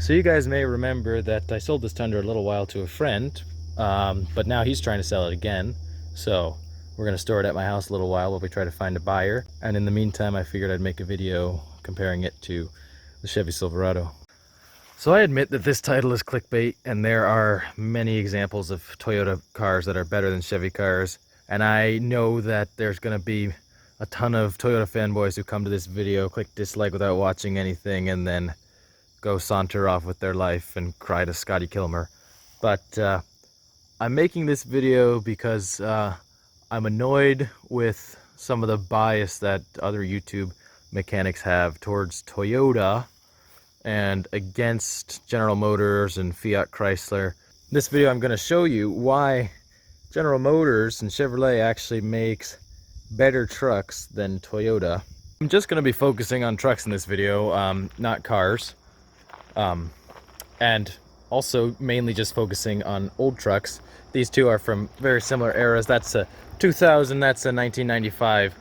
So you guys may remember that I sold this Tundra a little while to a friend, but now he's trying to sell it again. So we're going to store it at my house a little while we try to find a buyer. And in the meantime, I figured I'd make a video comparing it to the Chevy Silverado. So I admit that this title is clickbait, and there are many examples of Toyota cars that are better than Chevy cars. And I know that there's going to be a ton of Toyota fanboys who come to this video, click dislike without watching anything, and then go saunter off with their life and cry to Scotty Kilmer. But I'm making this video because I'm annoyed with some of the bias that other YouTube mechanics have towards Toyota and against General Motors and Fiat Chrysler. In this video I'm going to show you why General Motors and Chevrolet actually makes better trucks than Toyota. I'm just going to be focusing on trucks in this video, not cars. And also mainly just focusing on old trucks. These two are from very similar eras. That's a 2000, that's a 1995.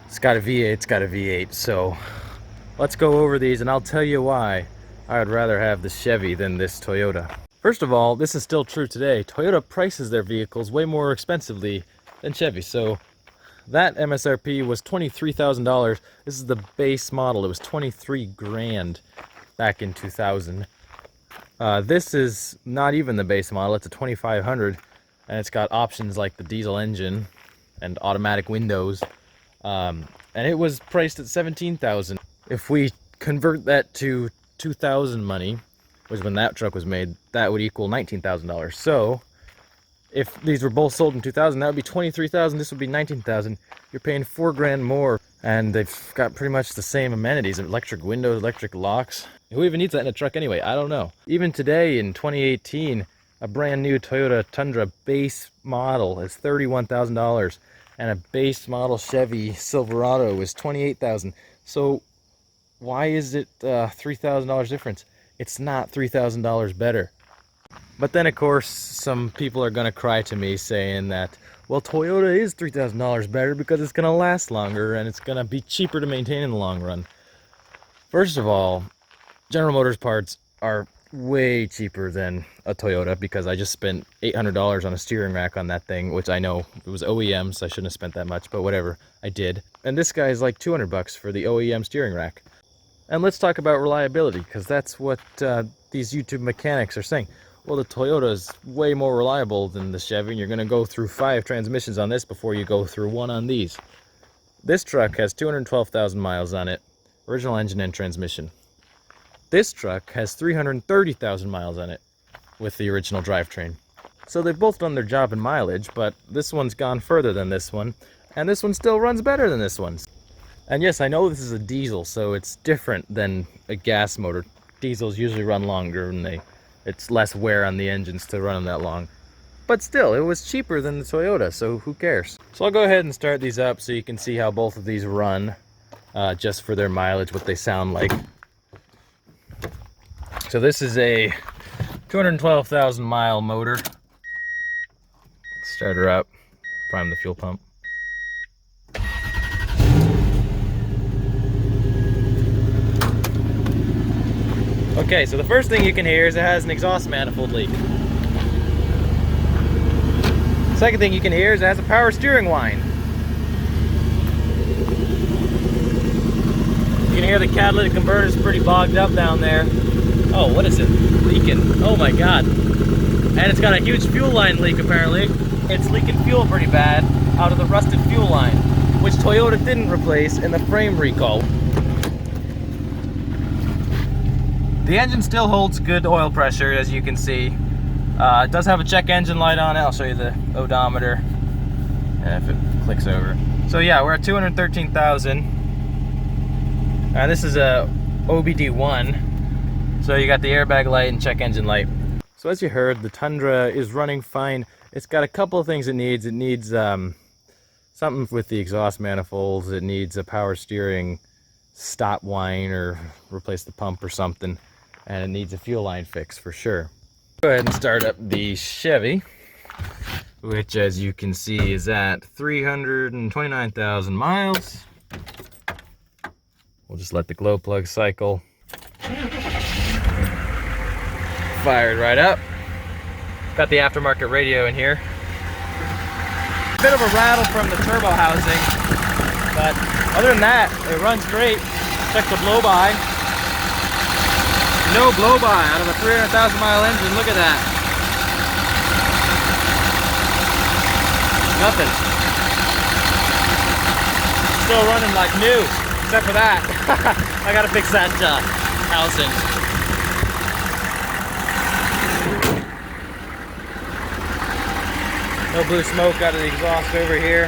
It's got a V8, it's got a V8. So let's go over these and I'll tell you why I would rather have the Chevy than this Toyota. First of all, this is still true today. Toyota prices their vehicles way more expensively than Chevy. So that MSRP was $23,000. This is the base model. It was 23 grand back in 2000. This is not even the base model. It's a 2500, and it's got options like the diesel engine and automatic windows. And it was priced at $17,000. If we convert that to 2000 money, which when that truck was made, that would equal $19,000. So if these were both sold in 2000, that would be 23,000. This would be 19,000. You're paying 4 grand more, and they've got pretty much the same amenities: electric windows, electric locks. Who even needs that in a truck anyway? I don't know. Even today in 2018, a brand new Toyota Tundra base model is $31,000, and a base model Chevy Silverado is $28,000. So why is it $3,000 difference? It's not $3,000 better. But then, of course, some people are going to cry to me saying that, well, Toyota is $3,000 better because it's going to last longer and it's going to be cheaper to maintain in the long run. First of all, General Motors parts are way cheaper than a Toyota because I just spent $800 on a steering rack on that thing, which I know it was OEM, so I shouldn't have spent that much, but whatever, I did. And this guy is like $200 for the OEM steering rack. And let's talk about reliability, because that's what these YouTube mechanics are saying. Well, the Toyota is way more reliable than the Chevy, and you're going to go through 5 transmissions on this before you go through 1 on these. This truck has 212,000 miles on it, original engine and transmission. This truck has 330,000 miles on it with the original drivetrain. So they've both done their job in mileage, but this one's gone further than this one, and this one still runs better than this one. And yes, I know this is a diesel, so it's different than a gas motor. Diesels usually run longer, and it's less wear on the engines to run them that long. But still, it was cheaper than the Toyota, so who cares? So I'll go ahead and start these up so you can see how both of these run, just for their mileage, what they sound like. So this is a 212,000 mile motor. Start her up, prime the fuel pump. Okay, so the first thing you can hear is it has an exhaust manifold leak. Second thing you can hear is it has a power steering whine. You can hear the catalytic converter is pretty bogged up down there. Oh, what is it leaking? Oh my god. And it's got a huge fuel line leak apparently. It's leaking fuel pretty bad out of the rusted fuel line, which Toyota didn't replace in the frame recall. The engine still holds good oil pressure, as you can see. It does have a check engine light on it. I'll show you the odometer if it clicks over. So yeah, we're at 213,000. And this is a OBD1. So you got the airbag light and check engine light. So as you heard, the Tundra is running fine. It's got a couple of things it needs. It needs something with the exhaust manifolds. It needs a power steering stop whine or replace the pump or something. And it needs a fuel line fix for sure. Go ahead and start up the Chevy, which as you can see is at 329,000 miles. We'll just let the glow plug cycle. Fired right up. Got the aftermarket radio in here. Bit of a rattle from the turbo housing, but other than that, it runs great. Check the blow by. No blow by out of a 300,000 mile engine. Look at that. Nothing. Still running like new, except for that. I gotta fix that housing. No blue smoke out of the exhaust over here.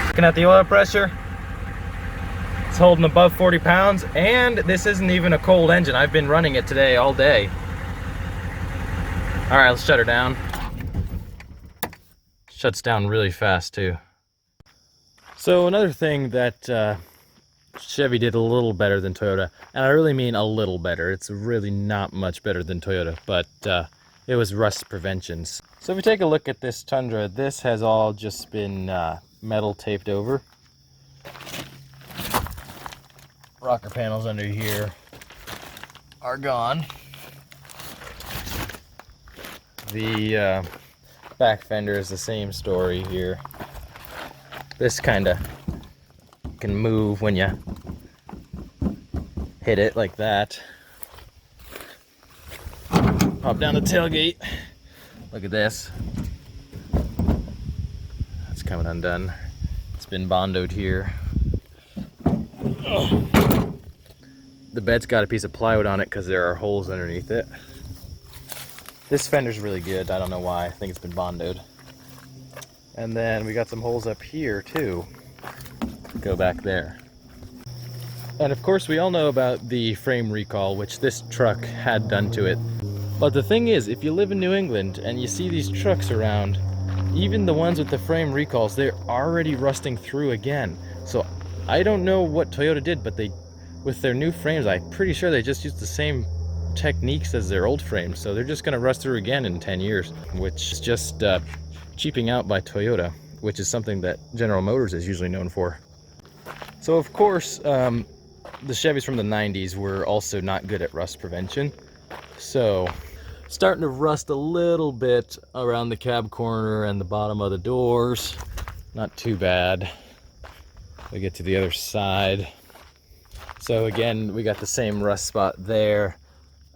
Looking at the oil pressure, it's holding above 40 pounds, and this isn't even a cold engine. I've been running it today all day. All right, let's shut her down. Shuts down really fast too. So another thing that Chevy did a little better than Toyota, and I really mean a little better. It's really not much better than Toyota, but it was rust preventions. So if you take a look at this Tundra, this has all just been metal taped over. Rocker panels under here are gone. The back fender is the same story here. This kind of can move when you hit it like that. Pop down the tailgate. Look at this. That's coming undone. It's been bondoed here. The bed's got a piece of plywood on it because there are holes underneath it. This fender's really good. I don't know why. I think it's been bondoed. And then we got some holes up here too. Go back there. And of course we all know about the frame recall, which this truck had done to it. But the thing is, if you live in New England and you see these trucks around, even the ones with the frame recalls, they're already rusting through again. So I don't know what Toyota did, but with their new frames, I'm pretty sure they just used the same techniques as their old frames. So they're just gonna rust through again in 10 years, which is just cheaping out by Toyota, which is something that General Motors is usually known for. So of course, the Chevys from the 90s were also not good at rust prevention. So starting to rust a little bit around the cab corner and the bottom of the doors. Not too bad. We get to the other side. So again, we got the same rust spot there,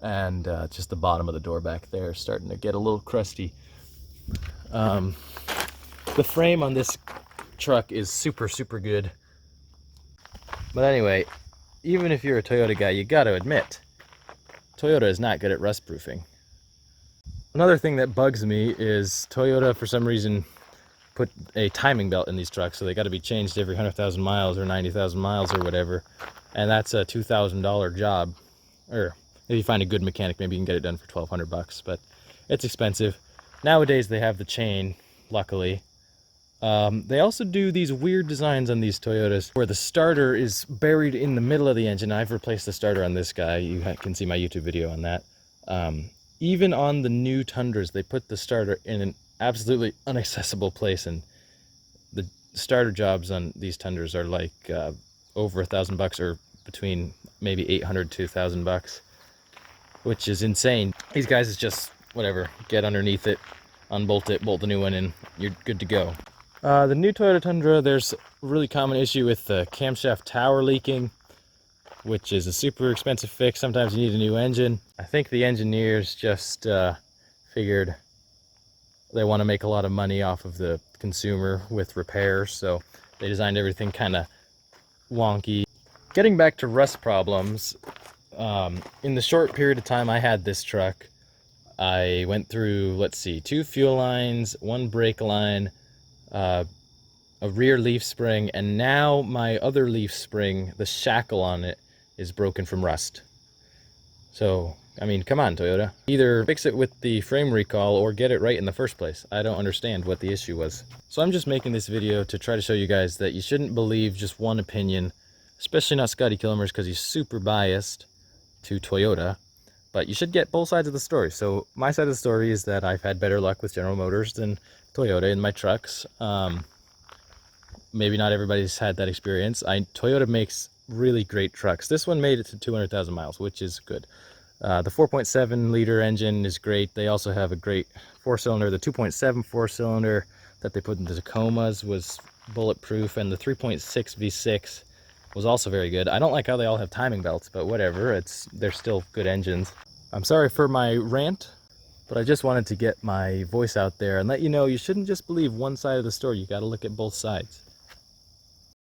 and just the bottom of the door back there starting to get a little crusty. The frame on this truck is super good. But anyway, even if you're a Toyota guy, you got to admit, Toyota is not good at rust proofing. Another thing that bugs me is Toyota, for some reason, put a timing belt in these trucks, so they got to be changed every 100,000 miles or 90,000 miles or whatever, and that's a $2,000 job. Or if you find a good mechanic, maybe you can get it done for 1,200 bucks, but it's expensive. Nowadays they have the chain, luckily. They also do these weird designs on these Toyotas where the starter is buried in the middle of the engine. I've replaced the starter on this guy. You can see my YouTube video on that. Even on the new Tundras, they put the starter in an absolutely inaccessible place, and the starter jobs on these Tundras are like over $1,000 or between maybe 800 to 1,000 bucks, which is insane. These guys is just whatever, get underneath it, unbolt it, bolt the new one in, you're good to go. The new Toyota Tundra, there's a really common issue with the camshaft tower leaking, which is a super expensive fix. Sometimes you need a new engine. I think the engineers just figured they want to make a lot of money off of the consumer with repairs, so they designed everything kind of wonky. Getting back to rust problems, in the short period of time I had this truck, I went through, let's see, 2 fuel lines, 1 brake line, a rear leaf spring, and now my other leaf spring, the shackle on it, is broken from rust. So, I mean, come on, Toyota. Either fix it with the frame recall or get it right in the first place. I don't understand what the issue was. So I'm just making this video to try to show you guys that you shouldn't believe just one opinion, especially not Scotty Kilmer's, because he's super biased to Toyota. But you should get both sides of the story. So my side of the story is that I've had better luck with General Motors than Toyota in my trucks. Maybe not everybody's had that experience. Toyota makes really great trucks. This one made it to 200,000 miles, which is good. The 4.7 liter engine is great. They also have a great four-cylinder. The 2.7 four-cylinder that they put in the Tacomas was bulletproof, and the 3.6 V6 was also very good. I don't like how they all have timing belts, but whatever, they're still good engines. I'm sorry for my rant, but I just wanted to get my voice out there and let you know you shouldn't just believe one side of the story. You got to look at both sides.